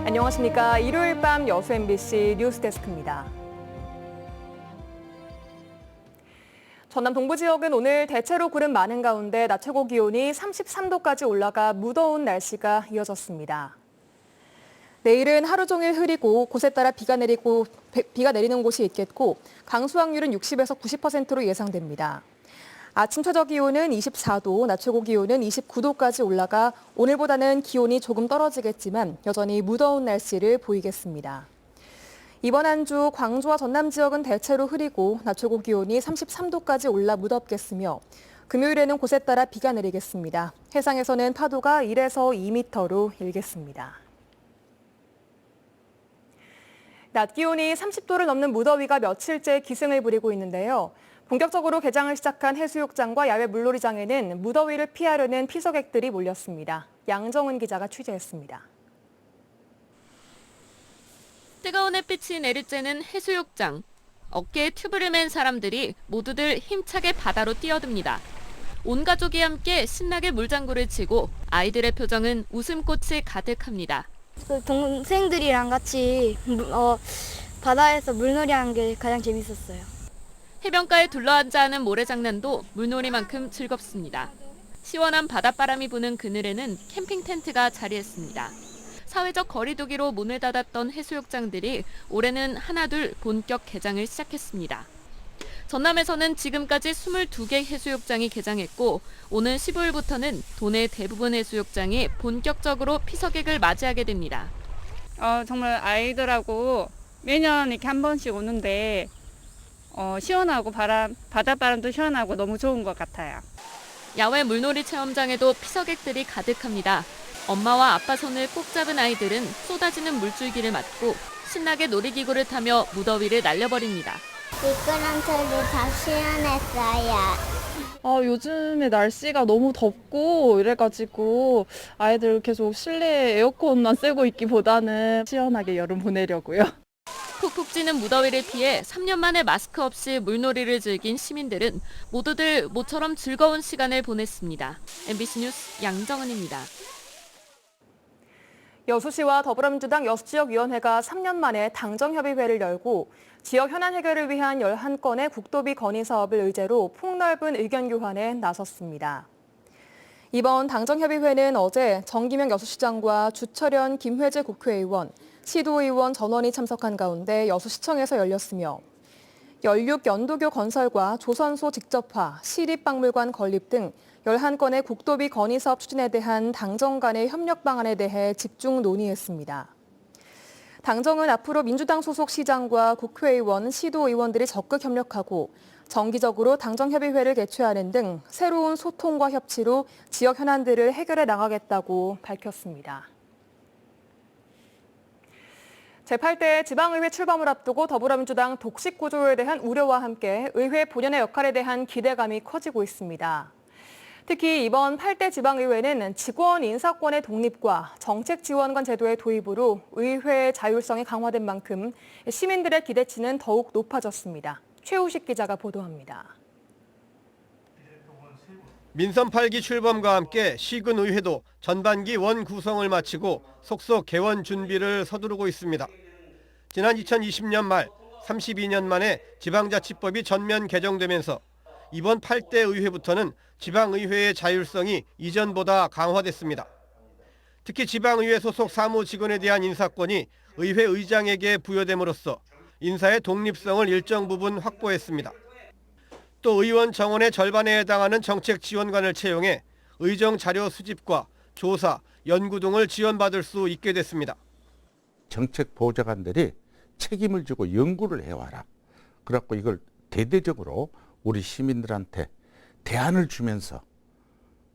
안녕하십니까. 일요일 밤 여수 MBC 뉴스데스크입니다. 전남 동부 지역은 오늘 대체로 구름 많은 가운데 낮 최고 기온이 33도까지 올라가 무더운 날씨가 이어졌습니다. 내일은 하루 종일 흐리고 곳에 따라 비가 내리는 곳이 있겠고 강수 확률은 60에서 90%로 예상됩니다. 아침 최저 기온은 24도, 낮 최고 기온은 29도까지 올라가 오늘보다는 기온이 조금 떨어지겠지만 여전히 무더운 날씨를 보이겠습니다. 이번 한 주 광주와 전남 지역은 대체로 흐리고 낮 최고 기온이 33도까지 올라 무덥겠으며 금요일에는 곳에 따라 비가 내리겠습니다. 해상에서는 파도가 1에서 2m로 일겠습니다. 낮 기온이 30도를 넘는 무더위가 며칠째 기승을 부리고 있는데요. 본격적으로 개장을 시작한 해수욕장과 야외 물놀이장에는 무더위를 피하려는 피서객들이 몰렸습니다. 양정은 기자가 취재했습니다. 뜨거운 햇빛이 내리쬐는 해수욕장. 어깨에 튜브를 맨 사람들이 모두들 힘차게 바다로 뛰어듭니다. 온 가족이 함께 신나게 물장구를 치고 아이들의 표정은 웃음꽃이 가득합니다. 동생들이랑 같이 바다에서 물놀이하는 게 가장 재밌었어요. 해변가에 둘러앉아 하는 모래장난도 물놀이만큼 즐겁습니다. 시원한 바닷바람이 부는 그늘에는 캠핑 텐트가 자리했습니다. 사회적 거리두기로 문을 닫았던 해수욕장들이 올해는 하나둘 본격 개장을 시작했습니다. 전남에서는 지금까지 22개 해수욕장이 개장했고 오는 15일부터는 도내 대부분 해수욕장이 본격적으로 피서객을 맞이하게 됩니다. 정말 아이들하고 매년 이렇게 한 번씩 오는데 시원하고 바닷바람도 시원하고 너무 좋은 것 같아요. 야외 물놀이 체험장에도 피서객들이 가득합니다. 엄마와 아빠 손을 꼭 잡은 아이들은 쏟아지는 물줄기를 맞고 신나게 놀이기구를 타며 무더위를 날려버립니다. 미끄럼 소리 다 시원했어요. 요즘에 날씨가 너무 덥고 이래가지고 아이들 계속 실내 에어컨만 쐬고 있기보다는 시원하게 여름 보내려고요. 푹푹 찌는 무더위를 피해 3년 만에 마스크 없이 물놀이를 즐긴 시민들은 모두들 모처럼 즐거운 시간을 보냈습니다. MBC 뉴스 양정은입니다. 여수시와 더불어민주당 여수지역위원회가 3년 만에 당정협의회를 열고 지역 현안 해결을 위한 11건의 국도비 건의 사업을 의제로 폭넓은 의견 교환에 나섰습니다. 이번 당정협의회는 어제 정기명 여수시장과 주철현 김회재 국회의원, 시도의원 전원이 참석한 가운데 여수시청에서 열렸으며 연륙연도교 건설과 조선소 직접화, 시립박물관 건립 등 11건의 국도비 건의 사업 추진에 대한 당정 간의 협력 방안에 대해 집중 논의했습니다. 당정은 앞으로 민주당 소속 시장과 국회의원, 시도의원들이 적극 협력하고 정기적으로 당정협의회를 개최하는 등 새로운 소통과 협치로 지역 현안들을 해결해 나가겠다고 밝혔습니다. 제8대 지방의회 출범을 앞두고 더불어민주당 독식 구조에 대한 우려와 함께 의회 본연의 역할에 대한 기대감이 커지고 있습니다. 특히 이번 8대 지방의회는 직원 인사권의 독립과 정책지원관 제도의 도입으로 의회의 자율성이 강화된 만큼 시민들의 기대치는 더욱 높아졌습니다. 최우식 기자가 보도합니다. 민선 8기 출범과 함께 시군의회도 전반기 원 구성을 마치고 속속 개원 준비를 서두르고 있습니다. 지난 2020년 말 32년 만에 지방자치법이 전면 개정되면서 이번 8대 의회부터는 지방의회의 자율성이 이전보다 강화됐습니다. 특히 지방의회 소속 사무직원에 대한 인사권이 의회 의장에게 부여됨으로써 인사의 독립성을 일정 부분 확보했습니다. 또 의원 정원의 절반에 해당하는 정책 지원관을 채용해 의정 자료 수집과 조사, 연구 등을 지원받을 수 있게 됐습니다. 정책 보좌관들이 책임을 지고 연구를 해와라. 그래갖고 이걸 대대적으로 우리 시민들한테 대안을 주면서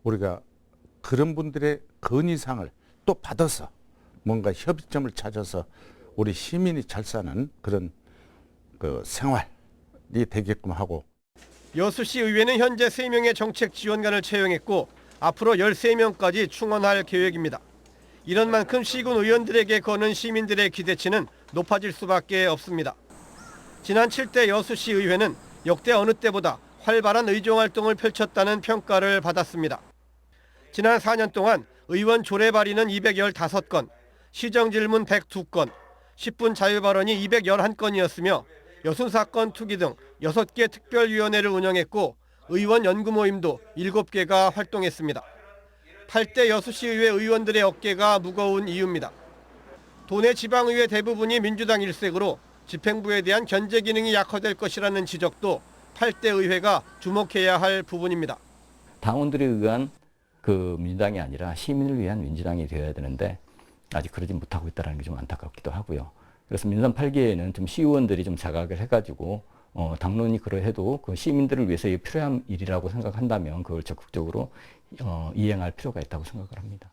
우리가 그런 분들의 건의사항을 또 받아서 뭔가 협의점을 찾아서 우리 시민이 잘 사는 그런 생활이 되게끔 하고. 여수시 의회는 현재 3명의 정책 지원관을 채용했고 앞으로 13명까지 충원할 계획입니다. 이런 만큼 시군 의원들에게 거는 시민들의 기대치는 높아질 수밖에 없습니다. 지난 7대 여수시 의회는 역대 어느 때보다 활발한 의정활동을 펼쳤다는 평가를 받았습니다. 지난 4년 동안 의원 조례 발의는 215건, 시정질문 102건, 10분 자유발언이 211건이었으며 여순사건 투기 등 6개 특별위원회를 운영했고 의원 연구 모임도 7개가 활동했습니다. 8대 여수시의회 의원들의 어깨가 무거운 이유입니다. 도내 지방의회 대부분이 민주당 일색으로 집행부에 대한 견제 기능이 약화될 것이라는 지적도 8대 의회가 주목해야 할 부분입니다. 당원들에 의한 그 민주당이 아니라 시민을 위한 민주당이 되어야 되는데 아직 그러지 못하고 있다는 게 좀 안타깝기도 하고요. 그래서 민주당 8기에는 좀 시의원들이 좀 자각을 해가지고 당론이 그러해도 그 시민들을 위해서 필요한 일이라고 생각한다면 그걸 적극적으로 이행할 필요가 있다고 생각을 합니다.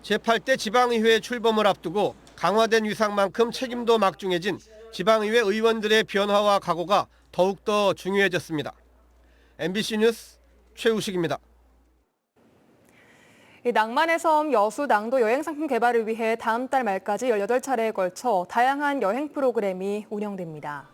제8대 지방의회 출범을 앞두고 강화된 위상만큼 책임도 막중해진 지방의회 의원들의 변화와 각오가 더욱더 중요해졌습니다. MBC 뉴스 최우식입니다. 낭만의 섬 여수 낭도 여행상품 개발을 위해 다음 달 말까지 18차례에 걸쳐 다양한 여행 프로그램이 운영됩니다.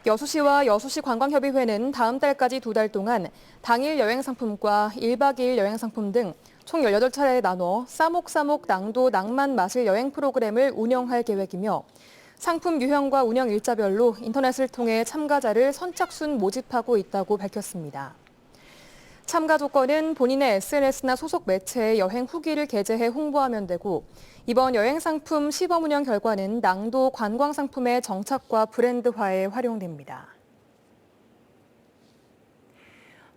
여수시와 여수시 관광협의회는 다음 달까지 2달 동안 당일 여행상품과 1박 2일 여행상품 등 총 18차례에 나눠 싸목싸목 낭도 낭만 마실 여행 프로그램을 운영할 계획이며 상품 유형과 운영 일자별로 인터넷을 통해 참가자를 선착순 모집하고 있다고 밝혔습니다. 참가 조건은 본인의 SNS나 소속 매체에 여행 후기를 게재해 홍보하면 되고 이번 여행 상품 시범 운영 결과는 낭도 관광 상품의 정착과 브랜드화에 활용됩니다.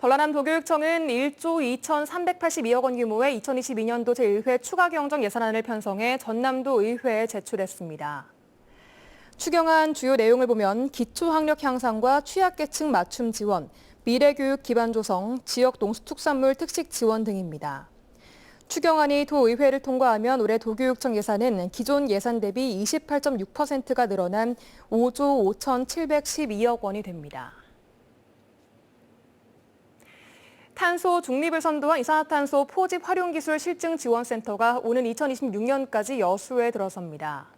전라남 도교육청은 1조 2,382억 원 규모의 2022년도 제1회 추가 경정 예산안을 편성해 전남도 의회에 제출했습니다. 추경안 주요 내용을 보면 기초학력 향상과 취약계층 맞춤 지원, 미래교육 기반 조성, 지역 농수축산물 특식 지원 등입니다. 추경안이 도의회를 통과하면 올해 도교육청 예산은 기존 예산 대비 28.6%가 늘어난 5조 5,712억 원이 됩니다. 탄소 중립을 선도한 이산화탄소 포집 활용기술 실증지원센터가 오는 2026년까지 여수에 들어섭니다.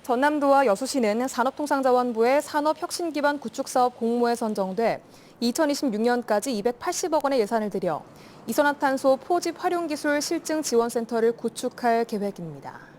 전남도와 여수시는 산업통상자원부의 산업혁신 기반 구축 사업 공모에 선정돼 2026년까지 280억 원의 예산을 들여 이산화탄소 포집 활용기술 실증지원센터를 구축할 계획입니다.